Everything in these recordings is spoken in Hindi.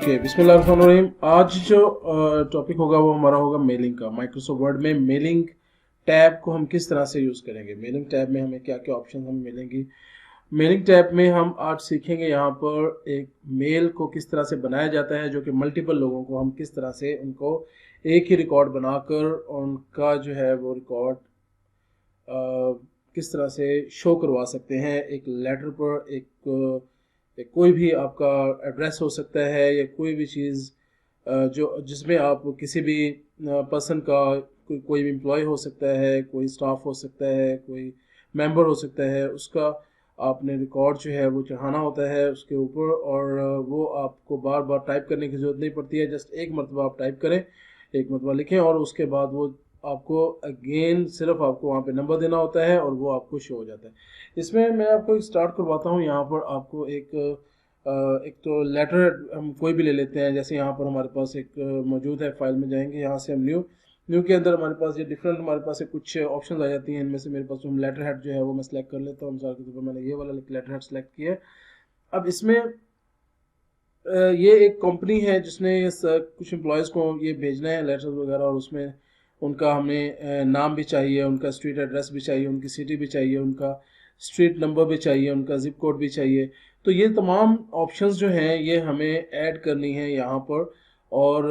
ओके, बिस्मिल्लाहिर्रहमानिर्रहीम। आज जो टॉपिक होगा वो हमारा होगा मेलिंग का। माइक्रोसॉफ्ट वर्ड में मेलिंग टैब को हम किस तरह से यूज़ करेंगे, मेलिंग टैब में हमें क्या क्या ऑप्शन हमें मिलेंगी। मेलिंग टैब में हम आज सीखेंगे यहाँ पर एक मेल को किस तरह से बनाया जाता है, जो कि मल्टीपल लोगों को हम किस तरह से उनको एक ही रिकॉर्ड बनाकर उनका जो है वो रिकॉर्ड किस तरह से शो करवा सकते हैं। एक लेटर पर एक कोई भी आपका एड्रेस हो सकता है या कोई भी चीज़ जो जिसमें आप किसी भी पर्सन का कोई भी एम्प्लॉय हो सकता है, कोई स्टाफ हो सकता है, कोई मेंबर हो सकता है, उसका आपने रिकॉर्ड जो है वो चढ़ाना होता है उसके ऊपर। और वो आपको बार बार टाइप करने की ज़रूरत नहीं पड़ती है, जस्ट एक मरतबा आप टाइप करें, एक मरतबा लिखें और उसके बाद वो आपको अगेन सिर्फ आपको वहाँ पे नंबर देना होता है और वो आपको शो हो जाता है। इसमें मैं आपको एक स्टार्ट करवाता हूँ। यहाँ पर आपको एक तो लेटर हम कोई भी ले लेते हैं। जैसे यहाँ पर हमारे पास एक मौजूद है, फाइल में जाएंगे, यहाँ से हम न्यू के अंदर हमारे पास ये डिफरेंट हमारे पास कुछ ऑप्शन आ जाती हैं। इनमें से मेरे पास जो लेटर हेड जो है वो मैं सेलेक्ट कर लेता हूँ। मिसाल के तौर पर मैंने ये वाला लेटर हेड सेलेक्ट किया है। अब इसमें ये एक कंपनी है जिसने कुछ एम्प्लॉयज़ को ये भेजना है लेटर वगैरह, और उसमें उनका हमें नाम भी चाहिए, उनका स्ट्रीट एड्रेस भी चाहिए, उनकी सिटी भी चाहिए, उनका स्ट्रीट नंबर भी चाहिए, उनका जिप कोड भी चाहिए। तो ये तमाम ऑप्शंस जो हैं ये हमें ऐड करनी है यहाँ पर। और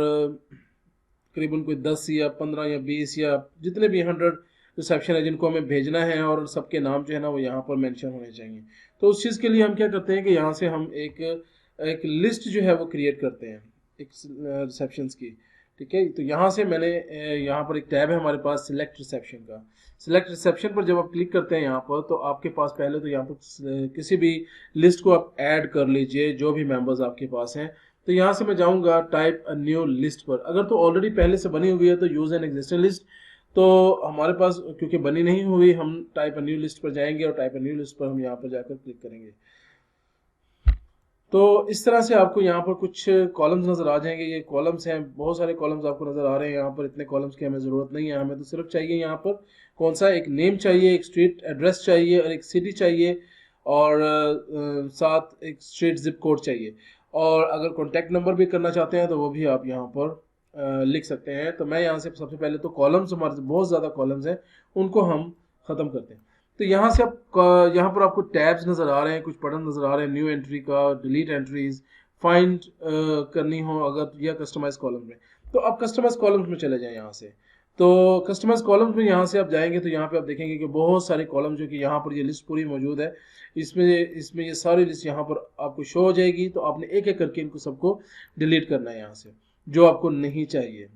करीबन कोई 10 या 15 या 20 या जितने भी 100 रिसेप्शन है जिनको हमें भेजना है, और सबके नाम जो है ना वो यहाँ पर मेंशन होने चाहिए। तो उस चीज़ के लिए हम क्या करते हैं कि यहाँ से हम एक लिस्ट जो है वो क्रिएट करते हैं एक रिसेप्शंस की। ठीक है, तो यहाँ से मैंने यहाँ पर एक टैब है हमारे पास सिलेक्ट रिसेप्शन का। सिलेक्ट रिसेप्शन पर जब आप क्लिक करते हैं यहाँ पर, तो आपके पास पहले तो यहाँ पर किसी भी लिस्ट को आप ऐड कर लीजिए जो भी मेंबर्स आपके पास हैं। तो यहाँ से मैं जाऊँगा टाइप अ न्यू लिस्ट पर। अगर तो ऑलरेडी पहले से बनी हुई है तो यूज़ एन एग्जिस्टिंग लिस्ट। तो हमारे पास क्योंकि बनी नहीं हुई, हम टाइप अ न्यू लिस्ट पर जाएंगे और टाइप अ न्यू लिस्ट पर हम यहाँ पर जाकर क्लिक करेंगे। तो इस तरह से आपको यहाँ पर कुछ कॉलम्स नज़र आ जाएंगे। ये कॉलम्स हैं, बहुत सारे कॉलम्स आपको नज़र आ रहे हैं। यहाँ पर इतने कॉलम्स की हमें ज़रूरत नहीं है, हमें तो सिर्फ चाहिए यहाँ पर कौन सा, एक नेम चाहिए, एक स्ट्रीट एड्रेस चाहिए और एक सिटी चाहिए, और साथ एक स्ट्रीट जिप कोड चाहिए। और अगर कॉन्टैक्ट नंबर भी करना चाहते हैं तो वो भी आप यहाँ पर लिख सकते हैं। तो मैं यहाँ से सबसे पहले तो कॉलम्स, हमारे बहुत ज़्यादा कॉलम्स हैं, उनको हम ख़त्म करते हैं। तो यहाँ से आप यहाँ पर आपको टैब्स नज़र आ रहे हैं, कुछ बटन नज़र आ रहे हैं, न्यू एंट्री का, डिलीट एंट्रीज, फाइंड करनी हो अगर, या कस्टमाइज कॉलम में। तो आप कस्टमाइज कॉलम्स में चले जाएं यहाँ से। तो कस्टमाइज कॉलम्स में यहाँ से आप जाएंगे तो यहाँ पे आप देखेंगे कि बहुत सारे कॉलम जो कि यहाँ पर ये लिस्ट पूरी मौजूद है। इसमें ये सारी लिस्ट यहाँ पर आपको शो हो जाएगी। तो आपने एक एक करके इनको सबको डिलीट करना है यहाँ से, जो आपको नहीं चाहिए।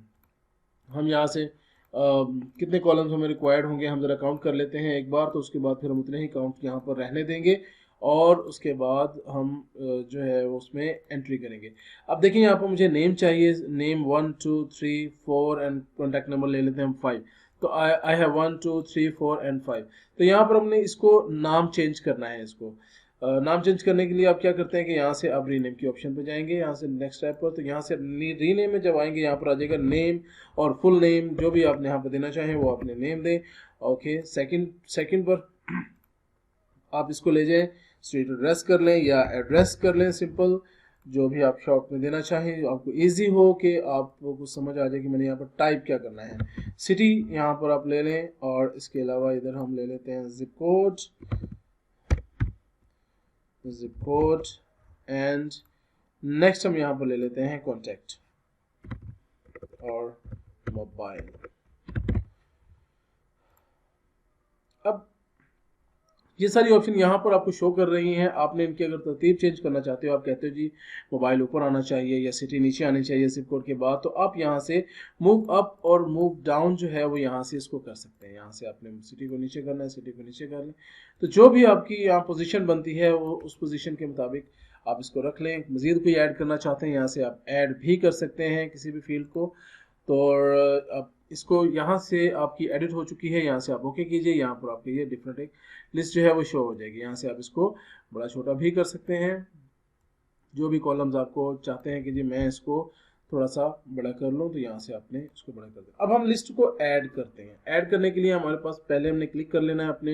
हम यहाँ से कितने कॉलम्स हमें रिक्वायर्ड होंगे हम ज़रा काउंट कर लेते हैं एक बार। तो उसके बाद फिर हम उतने ही काउंट यहाँ पर रहने देंगे और उसके बाद हम जो है उसमें एंट्री करेंगे। अब देखिए यहाँ पर मुझे नेम चाहिए, नेम 1 2 3 4 एंड कॉन्टैक्ट नंबर ले लेते हैं हम 5। तो आई हैव 1 2 3 4 एंड 5। तो यहाँ पर हमने इसको नाम चेंज करना है। इसको नाम चेंज करने के लिए आप क्या करते हैं कि यहाँ से आप रीनेम की ऑप्शन पे जाएंगे, यहाँ से नेक्स्ट टैब पर। तो यहाँ से रीनेम में जब आएंगे यहाँ पर आ जाएगा नेम और फुल नेम, जो भी आपने यहाँ पर देना चाहें वो आपने नेम दें। ओके, सेकंड पर आप इसको ले जाएं, स्ट्रीट एड्रेस कर लें या एड्रेस कर लें, सिंपल जो भी आप शॉर्ट में देना चाहें, आपको इजी हो कि आपको समझ आ जाए कि मैंने यहाँ पर टाइप क्या करना है। सिटी यहाँ पर आप ले लें, और इसके अलावा इधर हम ले लेते हैं जिप कोड एंड नेक्स्ट हम यहाँ पर ले लेते हैं कॉन्टैक्ट और मोबाइल। अब ये सारी ऑप्शन यहाँ पर आपको शो कर रही हैं। आपने इनकी अगर तरतीब चेंज करना चाहते हो, आप कहते हो जी मोबाइल ऊपर आना चाहिए या सिटी नीचे आनी चाहिए जिप कोड के बाद, तो आप यहाँ से मूव अप और मूव डाउन जो है वो यहाँ से इसको कर सकते हैं। यहाँ से आपने सिटी को नीचे करना है, सिटी को नीचे कर लें। तो जो भी आपकी यहाँ पोजीशन बनती है वो उस पोजीशन के मुताबिक आप इसको रख लें। मज़ीद कोई ऐड करना चाहते हैं यहाँ से आप ऐड भी कर सकते हैं किसी भी फील्ड को। तो अब इसको यहाँ से आपकी एडिट हो चुकी है, यहाँ से आप ओके कीजिए। यहाँ पर आपके ये डिफरेंट एक लिस्ट जो है वो शो हो जाएगी। यहाँ से आप इसको बड़ा छोटा भी कर सकते हैं, जो भी कॉलम्स आपको चाहते हैं कि जी मैं इसको थोड़ा सा बड़ा कर लूँ, तो यहाँ से आपने इसको बड़ा कर दिया। अब हम लिस्ट को ऐड करते हैं। ऐड करने के लिए हमारे पास पहले हमने क्लिक कर लेना है अपने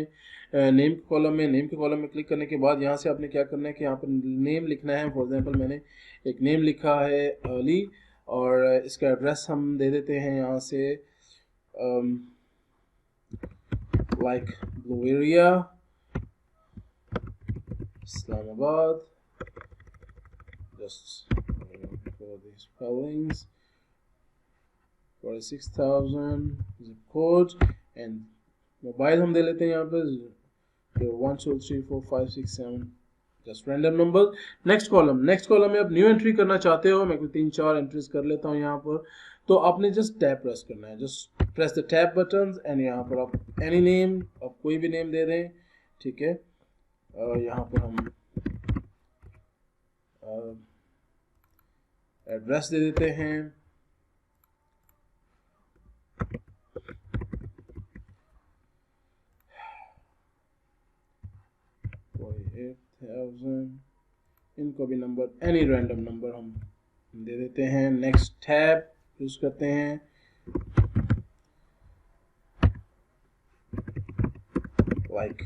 नेम के कॉलम में। नेम के कॉलम में क्लिक करने के बाद यहाँ से आपने क्या करना है कि यहाँ पर नेम लिखना है। फॉर एग्जांपल मैंने एक नेम लिखा है अली, और इसका एड्रेस हम दे देते हैं यहाँ से like blue area, Islamabad, just for the spellings, 46,000 zip code, and mobile हम दे लेते हैं यहाँ पे 1 2 3 4 5 6 7, just random number. Next column में आप न्यू एंट्री करना चाहते हो, मैं 3-4 एंट्रीज कर लेता हूँ यहाँ पर। तो आपने जस्ट टैब प्रेस करना है, just press the tab button, and यहाँ पर आप एनी नेम, आप कोई भी नेम दे दें, ठीक है। यहाँ पर हम एड्रेस दे देते हैं, इनको भी नंबर, एनी रैंडम नंबर हम दे देते हैं। नेक्स्ट टैब यूज करते हैं, like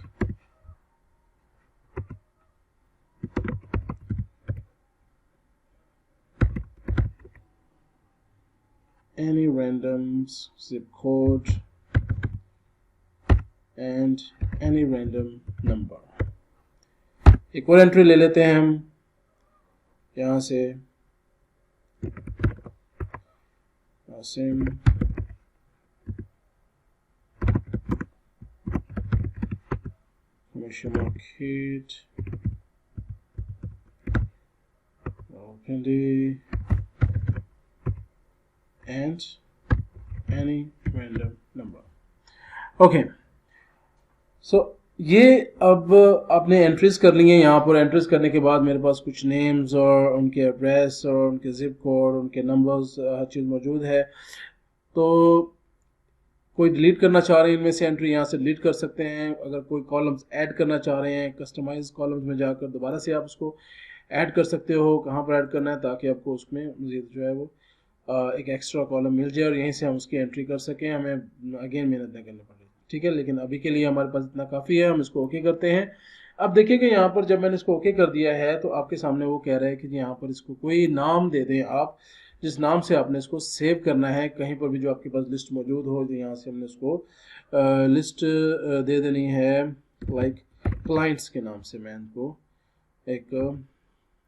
any random zip code and any random number। एक और एंट्री ले लेते हैं हम यहाँ से, Asim Market Candy and any random number। Okay, so ये अब आपने एंट्रीज कर ली हैं। यहाँ पर एंट्रीज करने के बाद मेरे पास कुछ नेम्स और उनके एड्रेस और उनके जिप कोड, उनके नंबर्स, हर चीज़ मौजूद है। तो कोई डिलीट करना चाह रहे हैं इनमें से एंट्री, यहाँ से डिलीट कर सकते हैं। अगर कोई कॉलम्स ऐड करना चाह रहे हैं, कस्टमाइज कॉलम्स में जाकर दोबारा से आप उसको ऐड कर सकते हो। कहाँ पर ऐड करना है, ताकि आपको उसमें मज़ीद जो है वो एक एक्स्ट्रा कॉलम मिल जाए और यहीं से हम उसकी एंट्री कर सकें, हमें अगेन मेहनत नहीं करनी पड़े, ठीक है। लेकिन अभी के लिए हमारे पास इतना काफ़ी है, हम इसको ओके करते हैं। अब देखिएगा यहाँ पर जब मैंने इसको ओके कर दिया है, तो आपके सामने वो कह रहा है कि यहाँ पर इसको कोई नाम दे दें आप, जिस नाम से आपने इसको सेव करना है। कहीं पर भी जो आपके पास लिस्ट मौजूद हो, तो यहाँ से हमने इसको लिस्ट दे देनी है, लाइक क्लाइंट्स के नाम से। मैं इनको एक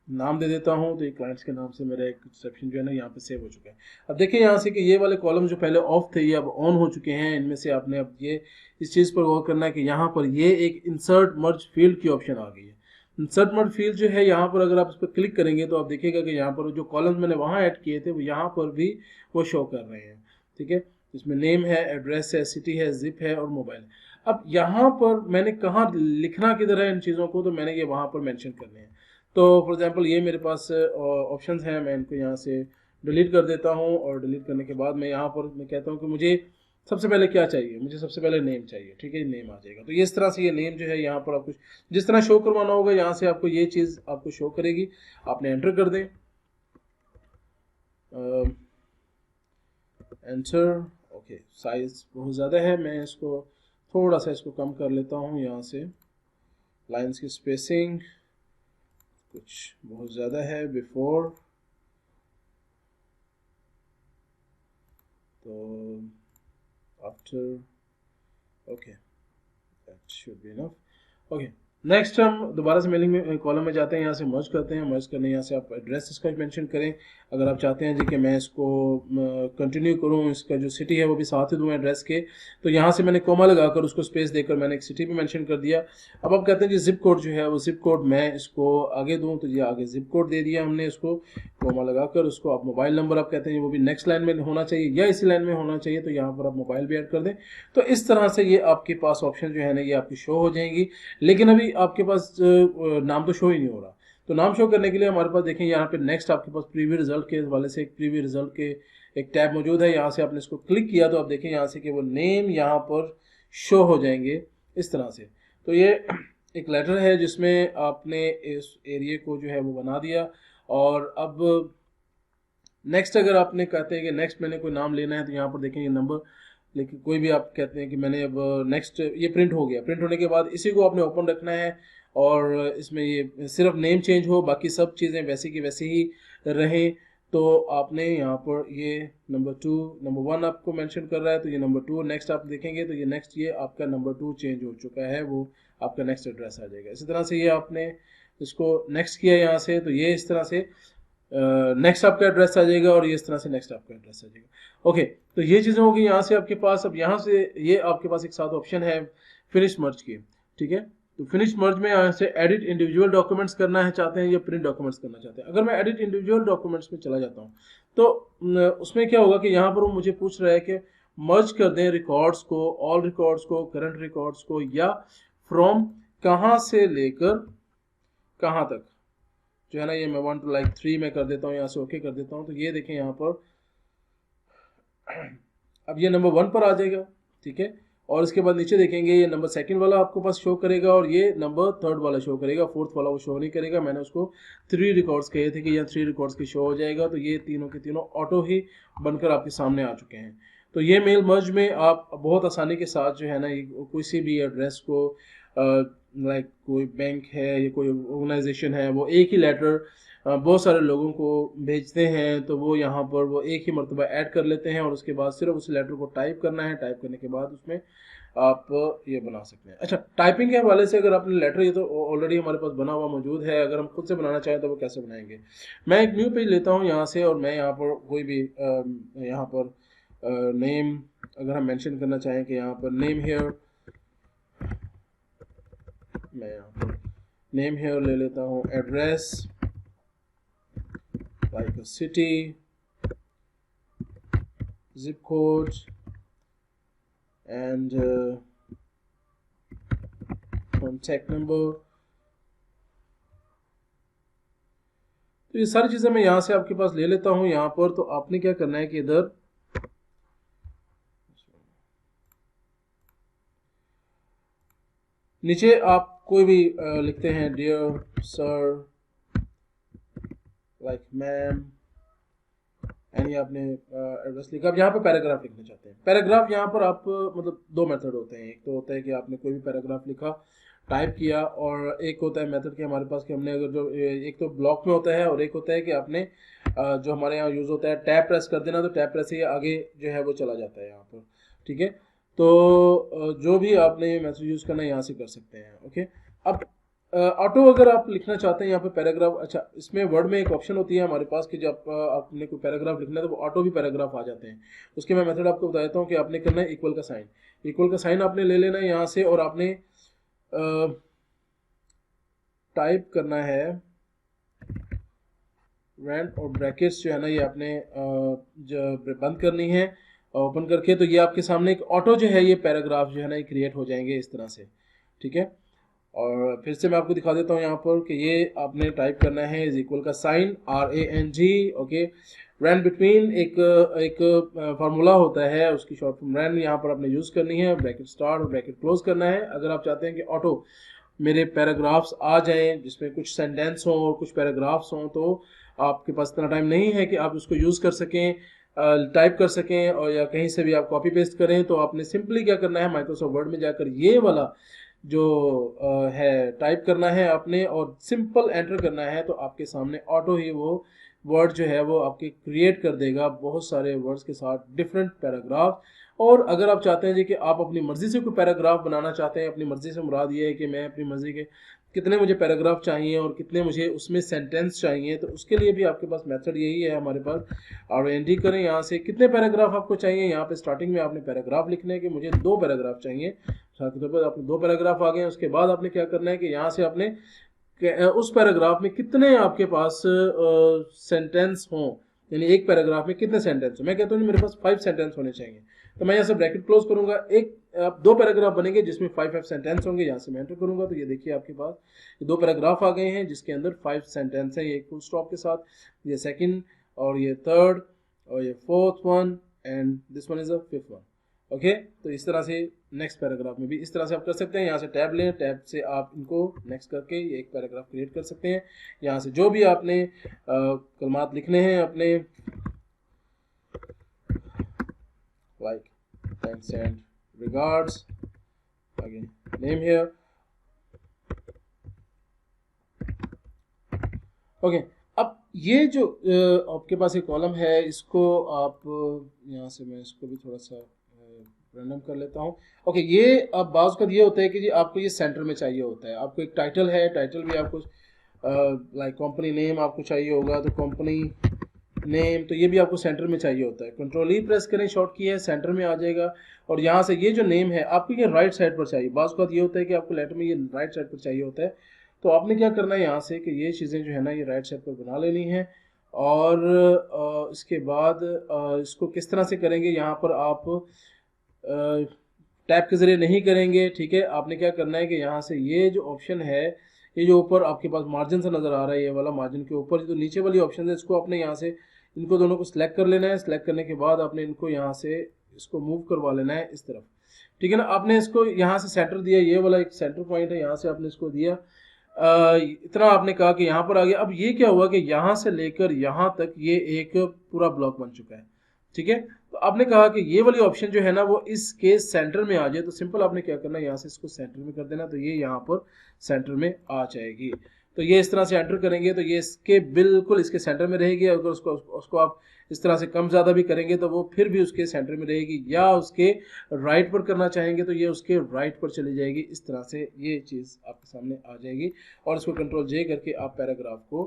नाम दे देता हूँ, तो ये क्लाइंट्स के नाम से मेरा एक सेक्शन जो है ना यहाँ पे सेव हो चुका है। अब देखिए यहाँ से कि ये वाले कॉलम जो पहले ऑफ थे, ये अब ऑन हो चुके हैं। इनमें से आपने अब ये इस चीज़ पर गौर करना है कि यहाँ पर ये एक इंसर्ट मर्ज फील्ड की ऑप्शन आ गई है। इंसर्ट मर्ज फील्ड जो है, यहाँ पर अगर आप इस पर क्लिक करेंगे तो आप देखिएगा कि यहाँ पर जो कॉलम मैंने वहाँ ऐड किए थे, वो यहाँ पर भी वो शो कर रहे हैं, ठीक है। इसमें नेम है, एड्रेस है, सिटी है, जिप है और मोबाइल। अब यहाँ पर मैंने कहाँ लिखना किधर है इन चीज़ों को, तो मैंने ये वहाँ पर मैंशन करने हैं। तो फॉर एग्जांपल ये मेरे पास ऑप्शंस हैं, मैं इनको यहाँ से डिलीट कर देता हूँ, और डिलीट करने के बाद मैं यहाँ पर मैं कहता हूँ कि मुझे सबसे पहले क्या चाहिए, मुझे सबसे पहले नेम चाहिए, ठीक है। नेम आ जाएगा। तो इस तरह से ये नेम जो है यहाँ पर आपको जिस तरह शो करवाना होगा, यहाँ से आपको ये चीज़ आपको शो करेगी। आपने एंटर कर दें, एंटर। ओके, साइज बहुत ज़्यादा है, मैं इसको थोड़ा सा इसको कम कर लेता हूँ। यहाँ से लाइन्स की स्पेसिंग कुछ बहुत ज़्यादा है, बिफोर, तो after, okay, that should be enough. Okay, next हम दोबारा से मेलिंग में कॉलम में जाते हैं, यहाँ से मर्ज करते हैं। मर्ज करने यहाँ से आप एड्रेस इसका मेंशन करें। अगर आप चाहते हैं जी कि मैं इसको कंटिन्यू करूँ, इसका जो सिटी है वो भी साथ ही दूँ एड्रेस के, तो यहाँ से मैंने कोमा लगाकर उसको स्पेस देकर मैंने एक सिटी भी मेंशन कर दिया। अब आप कहते हैं जी जिप कोड जो है, वो जिप कोड मैं इसको आगे दूँ, तो ये आगे जिप कोड दे दिया हमने इसको कोमा लगाकर। उसको आप मोबाइल नंबर आप कहते हैं वो भी नेक्स्ट लाइन में होना चाहिए या इसी लाइन में होना चाहिए, तो यहाँ पर आप मोबाइल भी ऐड कर दें। तो इस तरह से ये आपके पास ऑप्शन जो है ना, ये आपकी शो हो जाएंगी। लेकिन अभी आपके पास नाम तो शो ही नहीं हो रहा। तो नाम शो करने के लिए हमारे पास देखें यहाँ पे नेक्स्ट आपके पास प्रीव्यू रिजल्ट के वाले से एक प्रीव्यू रिजल्ट के एक टैब मौजूद है। यहाँ से आपने इसको क्लिक किया तो आप देखें यहाँ से कि वो नेम यहाँ पर शो हो जाएंगे इस तरह से। तो ये एक लेटर है जिसमें आपने इस एरिया को जो है वो बना दिया। और अब नेक्स्ट अगर आपने कहते हैं कि नेक्स्ट मैंने कोई नाम लेना है तो यहाँ पर देखेंगे नंबर, लेकिन कोई भी आप कहते हैं कि मैंने अब नेक्स्ट, ये प्रिंट हो गया, प्रिंट होने के बाद इसी को आपने ओपन रखना है और इसमें ये सिर्फ नेम चेंज हो, बाकी सब चीज़ें वैसी की वैसी ही रहें। तो आपने यहाँ पर ये नंबर 2, नंबर 1 आपको मेंशन कर रहा है तो ये नंबर 2, नेक्स्ट आप देखेंगे तो ये नेक्स्ट, ये आपका नंबर 2 चेंज हो चुका है, वो आपका नेक्स्ट एड्रेस आ जाएगा। इसी तरह से ये आपने इसको नेक्स्ट किया यहाँ से तो ये इस तरह से नेक्स्ट आपका एड्रेस आ जाएगा और ये इस तरह से नेक्स्ट आपका एड्रेस आ जाएगा। ओके, तो ये चीज़ें होगी यहाँ से आपके पास। अब यहाँ से ये आपके पास एक साथ ऑप्शन है फिनिश मर्ज की, ठीक है। तो फिनिश मर्ज में यहाँ से एडिट इंडिविजुअल डॉक्यूमेंट्स करना है चाहते हैं या प्रिंट डॉक्यूमेंट्स करना चाहते हैं। अगर मैं एडिट इंडिविजुअल डॉक्यूमेंट्स में चला जाता हूँ तो उसमें क्या होगा कि यहाँ पर वो मुझे पूछ रहा है कि मर्ज कर दें रिकॉर्ड्स को, ऑल रिकॉर्ड्स को, करंट रिकॉर्ड्स को, या फ्रॉम कहाँ से लेकर कहाँ तक, जो है ना, ये मैं 1 to like 3 में कर देता हूँ, यहाँ से ओके कर देता हूँ। तो ये देखें यहाँ पर अब ये नंबर 1 पर आ जाएगा, ठीक है। और इसके बाद नीचे देखेंगे ये नंबर 2 वाला आपको पास शो करेगा और ये नंबर 3 वाला शो करेगा, 4th वाला वो शो नहीं करेगा। मैंने उसको 3 रिकॉर्ड्स कहे थे कि यहाँ 3 रिकॉर्ड्स की शो हो जाएगा। तो ये तीनों के तीनों ऑटो ही बनकर आपके सामने आ चुके हैं। तो ये मेल मर्ज में आप बहुत आसानी के साथ जो है ना, किसी भी एड्रेस को लाइक कोई बैंक है या कोई ऑर्गेनाइजेशन है, वो एक ही लेटर बहुत सारे लोगों को भेजते हैं, तो वो यहाँ पर वो एक ही मरतबा ऐड कर लेते हैं और उसके बाद सिर्फ उस लेटर को टाइप करना है। टाइप करने के बाद उसमें आप ये बना सकते हैं। अच्छा, टाइपिंग के हवाले से अगर आपने लेटर, ये तो ऑलरेडी हमारे पास बना हुआ मौजूद है, अगर हम खुद से बनाना चाहें तो वो कैसे बनाएंगे। मैं एक न्यू पेज लेता हूँ यहाँ से और मैं यहाँ पर कोई भी यहाँ पर नेम अगर हम मेंशन करना चाहें कि यहाँ पर नेम हेयर, मैं यहाँ पर नेम हेयर ले लेता हूँ, address like a city, zip code and contact number। तो ये सारी चीज़ें मैं यहाँ से आपके पास ले लेता हूँ यहाँ पर। तो आपने क्या करना है कि इधर नीचे आप कोई भी लिखते हैं, dear sir, like ma'am, and ये आपने एड्रेस लिखा। अब यहाँ पे पैराग्राफ लिखना चाहते हैं। पैराग्राफ यहाँ पर आप मतलब 2 मेथड होते हैं। एक तो होता है कि आपने कोई भी पैराग्राफ लिखा, टाइप किया, और एक होता है मेथड कि हमारे पास कि हमने अगर जो एक तो ब्लॉक में होता है और एक होता है कि आपने जो हमारे यहाँ यूज़ होता है टैब प्रेस कर देना, तो टैब प्रेस से आगे जो है वो चला जाता है यहाँ पर, ठीक है। तो जो भी आपने मेथड यूज़ करना है यहाँ से कर सकते हैं। ओके, अब ऑटो अगर आप लिखना चाहते हैं यहाँ पे पैराग्राफ, अच्छा इसमें वर्ड में एक ऑप्शन होती है हमारे पास कि जब आपने कोई पैराग्राफ लिखना है तो वो ऑटो भी पैराग्राफ आ जाते हैं। उसके मैं मेथड आपको बता देता हूँ कि आपने करना है इक्वल का साइन। इक्वल का साइन आपने ले लेना है यहाँ से और आपने टाइप करना है रैंड और ब्रैकेट्स जो है ना, ये आपने बंद करनी है ओपन करके। तो ये आपके सामने एक ऑटो जो है ये पैराग्राफ जो है ना ये क्रिएट हो जाएंगे इस तरह से, ठीक है। और फिर से मैं आपको दिखा देता हूँ यहाँ पर कि ये आपने टाइप करना है इज इक्वल का साइन RANG, ओके। रैन बिटवीन एक फार्मूला होता है, उसकी शॉर्ट फॉर्म रैन यहाँ पर आपने यूज़ करनी है। ब्रैकेट स्टार्ट और ब्रैकेट क्लोज करना है। अगर आप चाहते हैं कि ऑटो मेरे पैराग्राफ्स आ जाएं जिसमें कुछ सेंटेंस हों और कुछ पैराग्राफ्स हों, तो आपके पास इतना टाइम नहीं है कि आप उसको यूज़ कर सकें, टाइप कर सकें और या कहीं से भी आप कॉपी पेस्ट करें। तो आपने सिंपली क्या करना है, माइक्रोसॉफ्ट वर्ड में जाकर ये वाला जो है टाइप करना है आपने और सिंपल एंटर करना है। तो आपके सामने ऑटो ही वो वर्ड जो है वो आपके क्रिएट कर देगा बहुत सारे वर्ड्स के साथ डिफरेंट पैराग्राफ। और अगर आप चाहते हैं जी कि आप अपनी मर्ज़ी से कोई पैराग्राफ बनाना चाहते हैं, अपनी मर्ज़ी से मुराद ये है कि मैं अपनी मर्ज़ी के कितने मुझे पैराग्राफ चाहिए और कितने मुझे उसमें सेंटेंस चाहिए, तो उसके लिए भी आपके पास मेथड यही है हमारे पास। और एंट्री करें यहाँ से कितने पैराग्राफ आपको चाहिए। यहाँ पे स्टार्टिंग में आपने पैराग्राफ लिखने हैं कि मुझे 2 पैराग्राफ चाहिए। साथ के तौर पर आपने 2 पैराग्राफ आ गए। उसके बाद आपने क्या करना है कि यहाँ से आपने उस पैराग्राफ में कितने आपके पास सेंटेंस हों, यानी एक पैराग्राफ में कितने सेंटेंस हो। मैं कहता हूँ मेरे पास 5 सेंटेंस होने चाहिए। तो मैं यहाँ से ब्रैकेट क्लोज करूंगा, 2 पैराग्राफ बनेंगे जिसमें 5 सेंटेंस होंगे। यहाँ से मैं एंटर करूंगा तो ये देखिए आपके पास ये 2 पैराग्राफ आ गए हैं जिसके अंदर 5 सेंटेंस हैं, ये फुल स्टॉप के साथ, ये सेकंड और ये थर्ड और ये fourth one and this one is the fifth one. Okay, तो इस तरह से नेक्स्ट पैराग्राफ में भी इस तरह से आप कर सकते हैं। यहाँ से टैब लें, टैब से आप इनको नेक्स्ट करके ये एक पैराग्राफ क्रिएट कर सकते हैं। यहाँ से जो भी आपने कलमात लिखने हैं अपने like thanks and regards, again name here. Okay अब ये जो आपके पास एक कॉलम है, इसको आप यहाँ से मैं इसको भी थोड़ा सा रैंडम कर लेता हूँ। ओके, ये अब बाज़ का ये होता है कि जी आपको ये सेंटर में चाहिए होता है। आपको एक टाइटल है, टाइटल भी आपको लाइक कंपनी नेम आपको चाहिए होगा, तो कंपनी नेम, तो ये भी आपको सेंटर में चाहिए होता है। कंट्रोल ई प्रेस करें, शॉर्ट की है, सेंटर में आ जाएगा। और यहाँ से ये जो नेम है आपको ये राइट साइड पर चाहिए। बाज़ का ये होता है कि आपको लेटर में ये राइट साइड पर चाहिए होता है। तो आपने क्या करना है यहाँ से कि ये चीज़ें जो है ना ये राइट साइड पर बना लेनी है। और इसके बाद इसको किस तरह से करेंगे, यहाँ पर आप टैब के ज़रिए नहीं करेंगे, ठीक है। आपने क्या करना है कि यहाँ से ये जो ऑप्शन है, ये जो ऊपर आपके पास मार्जिन सा नज़र आ रहा है, ये वाला मार्जिन के ऊपर जो नीचे वाली ऑप्शन है, इसको आपने यहाँ से इनको दोनों को सिलेक्ट कर लेना है। सिलेक्ट करने के बाद आपने इनको यहाँ से इसको मूव करवा लेना है इस तरफ, ठीक है ना। आपने इसको यहाँ से सेंटर दिया, ये वाला एक सेंटर पॉइंट है, यहाँ से आपने इसको दिया, इतना आपने कहा कि यहाँ पर आ गया। अब ये क्या हुआ कि यहाँ से लेकर यहाँ तक ये एक पूरा ब्लॉक बन चुका है, ठीक है। तो आपने कहा कि ये वाली ऑप्शन जो है ना वो इसके सेंटर में आ जाए, तो सिंपल आपने क्या करना है, यहाँ से इसको सेंटर में कर देना, तो ये यहाँ पर सेंटर में आ जाएगी। तो ये इस तरह से एंटर करेंगे तो ये इसके बिल्कुल इसके सेंटर में रहेगी। अगर उसको आप इस तरह से कम ज़्यादा भी करेंगे तो वो फिर भी उसके सेंटर में रहेगी, या उसके राइट पर करना चाहेंगे तो ये उसके राइट पर चली जाएगी। इस तरह से ये चीज़ आपके सामने आ जाएगी। और इसको कंट्रोल जे करके आप पैराग्राफ को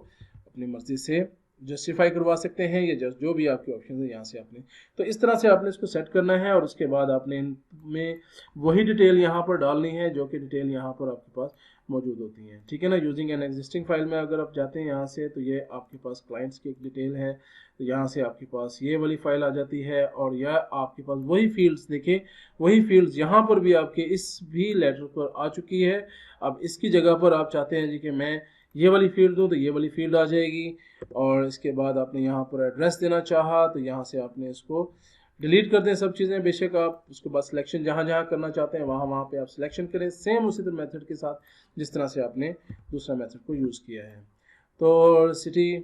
अपनी मर्ज़ी से जस्टिफाई करवा सकते हैं, या जो भी आपके ऑप्शन है यहाँ से आपने, तो इस तरह से आपने इसको सेट करना है। और उसके बाद आपने इनमें वही डिटेल यहाँ पर डालनी है जो कि डिटेल यहाँ पर आपके पास मौजूद होती हैं, ठीक है ना। यूजिंग एन एग्जिस्टिंग फाइल में अगर आप जाते हैं यहाँ से, तो ये आपके पास क्लाइंट्स की एक डिटेल है, तो यहाँ से आपके पास ये वाली फाइल आ जाती है। और यह आपके पास वही फील्ड्स, देखिए वही फील्ड्स यहाँ पर भी आपके इस भी लेटर पर आ चुकी है। अब इसकी जगह पर आप चाहते हैं जी कि मैं ये वाली फील्ड दूँ, तो ये वाली फील्ड आ जाएगी। और इसके बाद आपने यहाँ पर एड्रेस देना चाहा, तो यहाँ से आपने इसको डिलीट कर दें सब चीज़ें, बेशक आप उसके बाद सिलेक्शन जहाँ जहाँ करना चाहते हैं वहाँ पे आप सिलेक्शन करें, सेम उसी तरह मेथड के साथ जिस तरह से आपने दूसरा मेथड को यूज़ किया है। तो city,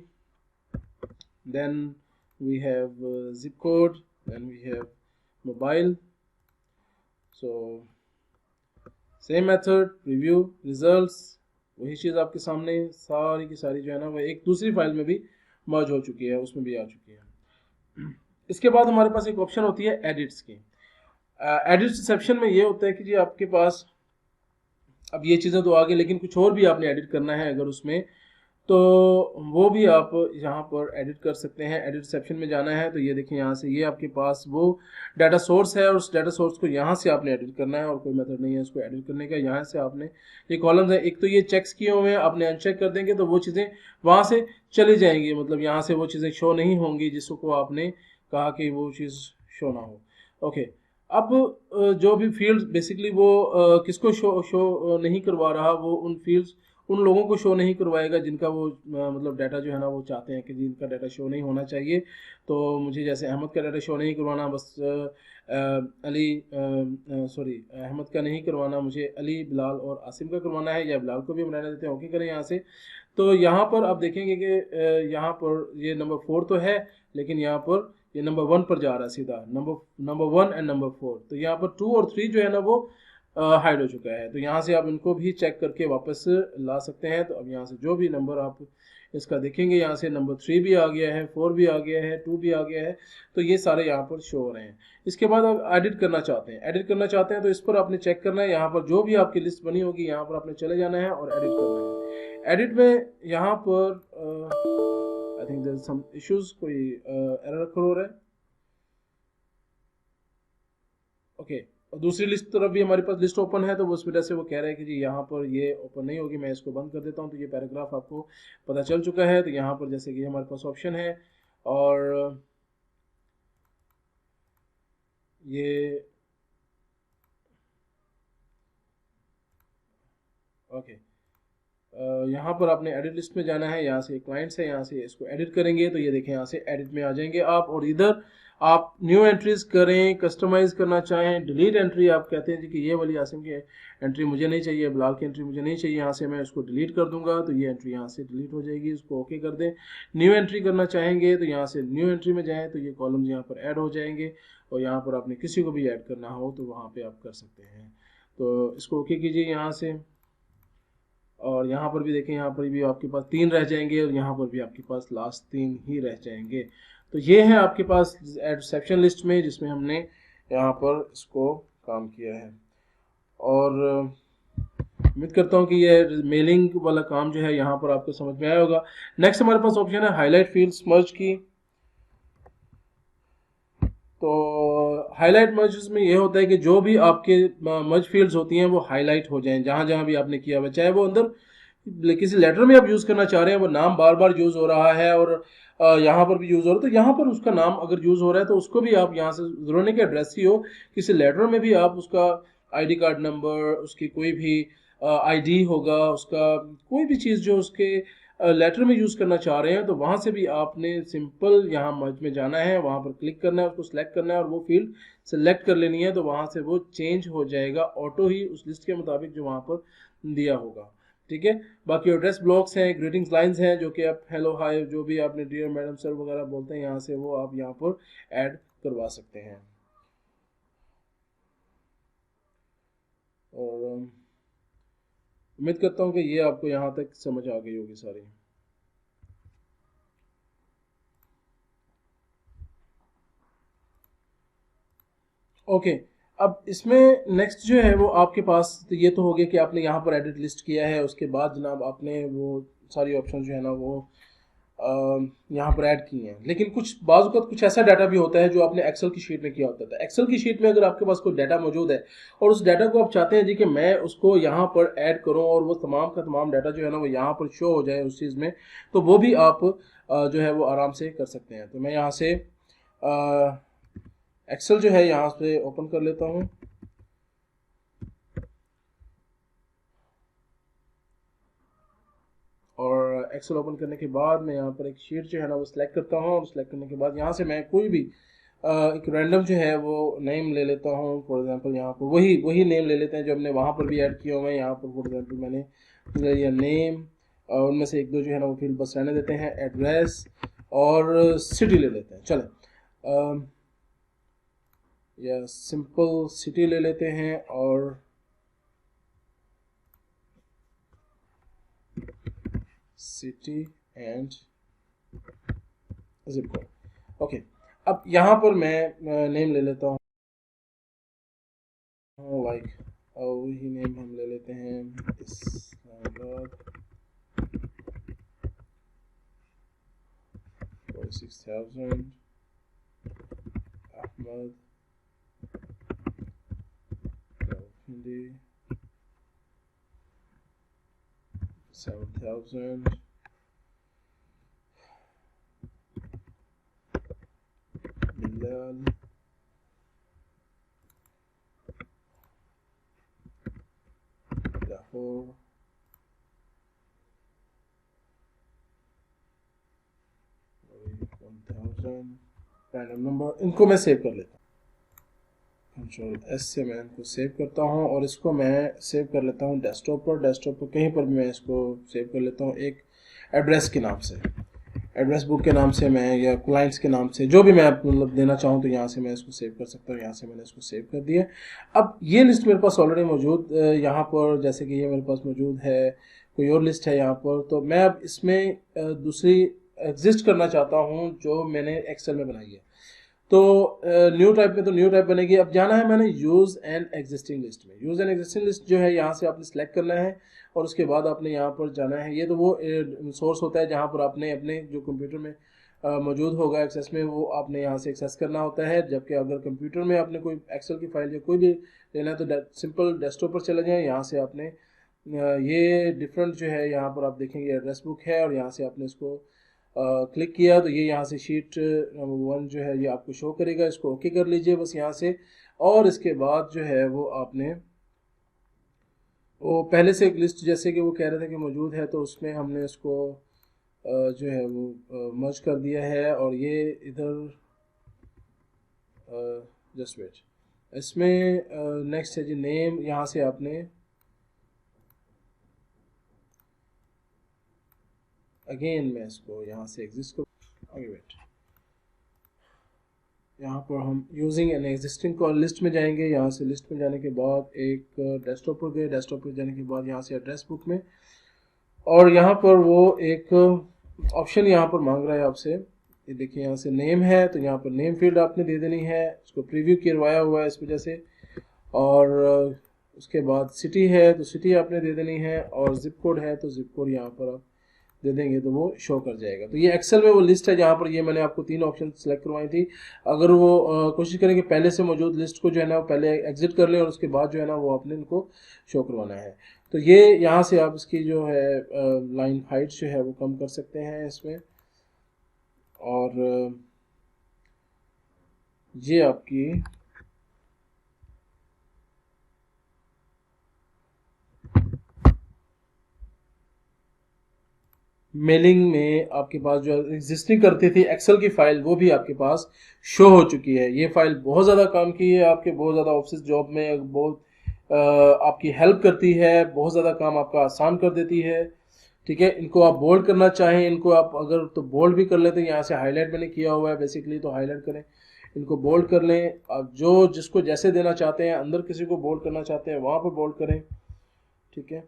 then we have zip code, then we have mobile. So same method, review, results, वही चीज़ आपके सामने सारी की सारी जो है ना वो एक दूसरी फाइल में भी मर्ज हो चुकी है, उसमें भी आ चुकी है। इसके बाद हमारे पास एक ऑप्शन होती है एडिट्स की। एडिट्स सेक्शन में ये होता है कि जी आपके पास अब ये चीज़ें तो आ गई, लेकिन कुछ और भी आपने एडिट करना है अगर उसमें, तो वो भी आप यहाँ पर एडिट कर सकते हैं। एडिट सेक्शन में जाना है तो ये देखिए यहाँ से ये आपके पास वो डाटा सोर्स है, और उस डाटा सोर्स को यहाँ से आपने एडिट करना है, और कोई मेथड नहीं है इसको एडिट करने का। यहाँ से आपने ये कॉलम्स है, एक तो ये चेक्स किए हुए हैं, आपने अनचेक कर देंगे तो वो चीज़ें वहाँ से चली जाएंगी, मतलब यहाँ से वो चीज़ें शो नहीं होंगी जिसको आपने कहा कि वो चीज़ शो ना हो। ओके, अब जो भी फील्ड्स बेसिकली वो किसको शो नहीं करवा रहा, वो उन फील्ड्स उन लोगों को शो नहीं करवाएगा जिनका वो मतलब डाटा जो है ना वो चाहते हैं कि जिनका डाटा शो नहीं होना चाहिए। तो मुझे जैसे अहमद का डाटा शो नहीं करवाना, बस अली सॉरी अहमद का नहीं करवाना, मुझे अली, बिलाल और आसिम का करवाना है, या बिलाल को भी हम रहने देते हैं, ओके करें यहाँ से। तो यहाँ पर आप देखेंगे कि यहाँ पर ये नंबर 4 तो है, लेकिन यहाँ पर ये नंबर 1 पर जा रहा है सीधा, नंबर 1 एंड नंबर 4। तो यहाँ पर 2 और 3 जो है ना वो हाइड हो चुका है, तो यहाँ से आप इनको भी चेक करके वापस ला सकते हैं। तो अब यहाँ से जो भी नंबर आप इसका देखेंगे, यहाँ से नंबर 3 भी आ गया है, 4 भी आ गया है, 2 भी आ गया है, तो ये सारे यहाँ पर शो हो रहे हैं। इसके बाद आप एडिट करना चाहते हैं, तो इस पर आपने चेक करना है, यहाँ पर जो भी आपकी लिस्ट बनी होगी यहाँ पर आपने चले जाना है और एडिट करना है। एडिट में यहाँ पर I think there is some issues, कोई एरर अकर हो रहा है। ओके, और दूसरी लिस्ट तरफ भी हमारे पास लिस्ट ओपन है, तो उस वजह से वो कह रहे हैं कि जी यहाँ पर ये ओपन नहीं होगी, मैं इसको बंद कर देता हूँ। तो ये पैराग्राफ आपको पता चल चुका है। तो यहाँ पर जैसे कि हमारे पास ऑप्शन है, और ये ओके यहाँ पर आपने एडिट लिस्ट में जाना है, यहाँ से क्लाइंट्स है, यहाँ से इसको एडिट करेंगे तो ये देखें यहाँ से एडिट में आ जाएंगे आप। और इधर आप न्यू एंट्रीज करें, कस्टमाइज करना चाहें, डिलीट एंट्री आप कहते हैं जी कि ये वाली आसिम की एंट्री मुझे नहीं चाहिए, बिलाल की एंट्री मुझे नहीं चाहिए, यहाँ से मैं उसको डिलीट कर दूंगा तो ये एंट्री यहाँ से डिलीट हो जाएगी, इसको ओके कर दें। न्यू एंट्री करना चाहेंगे तो यहाँ से न्यू एंट्री में जाएँ तो ये कॉलम्स यहाँ पर ऐड हो जाएंगे, और यहाँ पर आपने किसी को भी ऐड करना हो तो वहाँ पर आप कर सकते हैं। तो इसको ओके कीजिए यहाँ से, और यहाँ पर भी देखें, यहाँ पर भी आपके पास 3 रह जाएंगे, और यहाँ पर भी आपके पास लास्ट 3 ही रह जाएंगे। तो ये है आपके पास एड सेक्शन लिस्ट में, जिसमें हमने यहाँ पर इसको काम किया है। और उम्मीद करता हूँ कि ये मेलिंग वाला काम जो है यहाँ पर आपको समझ में आया होगा। नेक्स्ट हमारे पास ऑप्शन है हाईलाइट फील्ड्स मर्ज की। तो हाईलाइट मर्ज में ये होता है कि जो भी आपके मर्ज फील्ड्स होती हैं वो हाईलाइट हो जाएं जहाँ जहाँ भी आपने किया हुआ, चाहे वो अंदर किसी लेटर में आप यूज़ करना चाह रहे हैं, वो नाम बार बार यूज़ हो रहा है और यहाँ पर भी यूज़ हो रहा है, तो यहाँ पर उसका नाम अगर यूज़ हो रहा है तो उसको भी आप यहाँ से ज़रूर नहीं कि एड्रेस ही हो, किसी लेटर में भी आप उसका आईडी कार्ड नंबर, उसकी कोई भी आईडी होगा, उसका कोई भी चीज़ जो उसके लेटर में यूज़ करना चाह रहे हैं, तो वहाँ से भी आपने सिंपल यहाँ मर्ज में जाना है, वहाँ पर क्लिक करना है, उसको सिलेक्ट करना है और वो फील्ड सेलेक्ट कर लेनी है, तो वहाँ से वो चेंज हो जाएगा ऑटो ही उस लिस्ट के मुताबिक जो वहाँ पर दिया होगा। ठीक है। बाकी एड्रेस ब्लॉक्स हैं, ग्रीटिंग्स लाइंस हैं, जो कि आप हेलो हाय जो भी आपने डियर मैडम सर वगैरह बोलते हैं यहाँ से, वो आप यहाँ पर ऐड करवा सकते हैं। और उम्मीद करता हूँ कि ये आपको यहाँ तक समझ आ गई होगी सारी। ओके, अब इसमें नेक्स्ट जो है वो आपके पास, तो ये तो हो गया कि आपने यहाँ पर एडिट लिस्ट किया है, उसके बाद जनाब आपने वो सारी ऑप्शन जो है ना वो यहाँ पर ऐड किए हैं। लेकिन कुछ बाज़ कुछ ऐसा डाटा भी होता है जो आपने एक्सेल की शीट में किया होता है। एक्सेल की शीट में अगर आपके पास कोई डाटा मौजूद है और उस डाटा को आप चाहते हैं जी कि मैं उसको यहाँ पर ऐड करूँ और वो तमाम का तमाम डाटा जो है ना वो यहाँ पर शो हो जाए उस चीज़ में, तो वो भी आप जो है वो आराम से कर सकते हैं। तो मैं यहाँ से एक्सेल जो है यहाँ से ओपन कर लेता हूँ, और एक्सेल ओपन करने के बाद मैं यहाँ पर एक शीट जो है ना वो सिलेक्ट करता हूँ, और सिलेक्ट करने के बाद यहाँ से मैं कोई भी एक रैंडम जो है वो नेम ले लेता हूँ। फॉर एग्जांपल यहाँ पर वही नेम ले लेते हैं जो हमने वहाँ पर भी ऐड किया हुआ है। यहाँ पर फॉर एग्जांपल मैंने लिया नेम, और उनमें से एक दो जो है ना वो फील्ड बस रहने देते हैं, एड्रेस और सिटी ले लेते हैं। चलें, या सिंपल सिटी ले लेते हैं और city and zip code. Okay, अब यहाँ पर मैं नेम ले लेता हूँ, लाइक वही नेम हम ले लेते हैं इस्लामाबाद 46,000, अहमद हिंदी 7,000, बिलाल 1,000, रैंडम नंबर। इनको मैं सेव कर लेता हूँ, कंट्रोल एस से मैं इनको सेव करता हूँ, और इसको मैं सेव कर लेता हूँ डेस्कटॉप पर कहीं पर भी मैं इसको सेव कर लेता हूँ एक एड्रेस के नाम से, एड्रेस बुक के नाम से मैं, या क्लाइंट्स के नाम से, जो भी मैं मतलब देना चाहूँ तो यहाँ से मैं इसको सेव कर सकता हूँ। यहाँ से मैंने इसको सेव कर दिया। अब ये लिस्ट मेरे पास ऑलरेडी मौजूद यहाँ पर, जैसे कि ये मेरे पास मौजूद है, कोई और लिस्ट है यहाँ पर, तो मैं अब इसमें दूसरी एग्जिस्ट करना चाहता हूँ जो मैंने एक्सेल में बनाई है। तो न्यू टाइप में तो न्यू टाइप बनेगी। अब जाना है मैंने यूज़ एंड एग्जिस्टिंग लिस्ट में। यूज़ एंड एग्जिस्टिंग लिस्ट जो है यहाँ से आपने सेलेक्ट करना है, और उसके बाद आपने यहाँ पर जाना है। ये तो वो सोर्स होता है जहाँ पर आपने अपने जो कंप्यूटर में मौजूद होगा एक्सेस में, वो आपने यहाँ से एक्सेस करना होता है। जबकि अगर कंप्यूटर में आपने कोई एक्सेल की फाइल या कोई भी लेना है तो सिंपल डेस्कटॉप पर चले जाएँ। यहाँ से आपने ये डिफरेंट जो है यहाँ पर आप देखेंगे एड्रेस बुक है, और यहाँ से आपने इसको क्लिक किया तो ये यहाँ से शीट नंबर 1 जो है ये आपको शो करेगा। इसको ओके कर लीजिए बस यहाँ से, और इसके बाद जो है वो आपने वो पहले से एक लिस्ट जैसे कि वो कह रहे थे कि मौजूद है, तो उसमें हमने इसको जो है वो मर्ज कर दिया है, और ये इधर जस्ट वेट, इसमें नेक्स्ट है जी नेम। यहाँ से आपने अगेन मैं इसको यहाँ से एग्जिस्ट को आगे वेट, यहाँ पर हम using an existing call list में जाएंगे। यहाँ से लिस्ट में जाने के बाद एक डेस्कटॉप पर गए, डेस्कटॉप पर जाने के बाद यहाँ से एड्रेस बुक में, और यहाँ पर वो एक ऑप्शन यहाँ पर मांग रहा है आपसे, ये देखिए यहाँ से नेम है तो यहाँ पर नेम फील्ड आपने दे देनी है, इसको प्रीव्यू करवाया हुआ है इस वजह से। और उसके बाद सिटी है तो सिटी आपने दे देनी है, और जिप कोड है तो जिप कोड यहाँ पर आप दे देंगे तो वो शो कर जाएगा। तो ये एक्सेल में वो लिस्ट है जहाँ पर ये मैंने आपको 3 ऑप्शन सेलेक्ट करवाई थी। अगर वो कोशिश करें कि पहले से मौजूद लिस्ट को जो है ना पहले एग्जिट कर लें और उसके बाद जो है ना वो आपने इनको शो करवाना है। तो ये यहाँ से आप इसकी जो है लाइन हाइट जो है वो कम कर सकते हैं इसमें, और ये आपकी मेलिंग में आपके पास जो एग्जिस्टिंग करती थी एक्सेल की फाइल वो भी आपके पास शो हो चुकी है। ये फाइल बहुत ज़्यादा काम की है आपके, बहुत ज़्यादा ऑफिस जॉब में बहुत आपकी हेल्प करती है, बहुत ज़्यादा काम आपका आसान कर देती है। ठीक है, इनको आप बोल्ड करना चाहें, इनको आप अगर तो बोल्ड भी कर लेते हैं, यहाँ से हाईलाइट मैंने किया हुआ है बेसिकली, तो हाईलाइट करें, इनको बोल्ड कर लें। आप जो जिसको जैसे देना चाहते हैं, अंदर किसी को बोल्ड करना चाहते हैं वहाँ पर बोल्ड करें। ठीक है,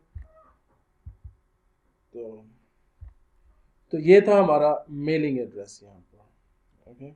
तो ये था हमारा मेलिंग एड्रेस यहाँ पर। ओके।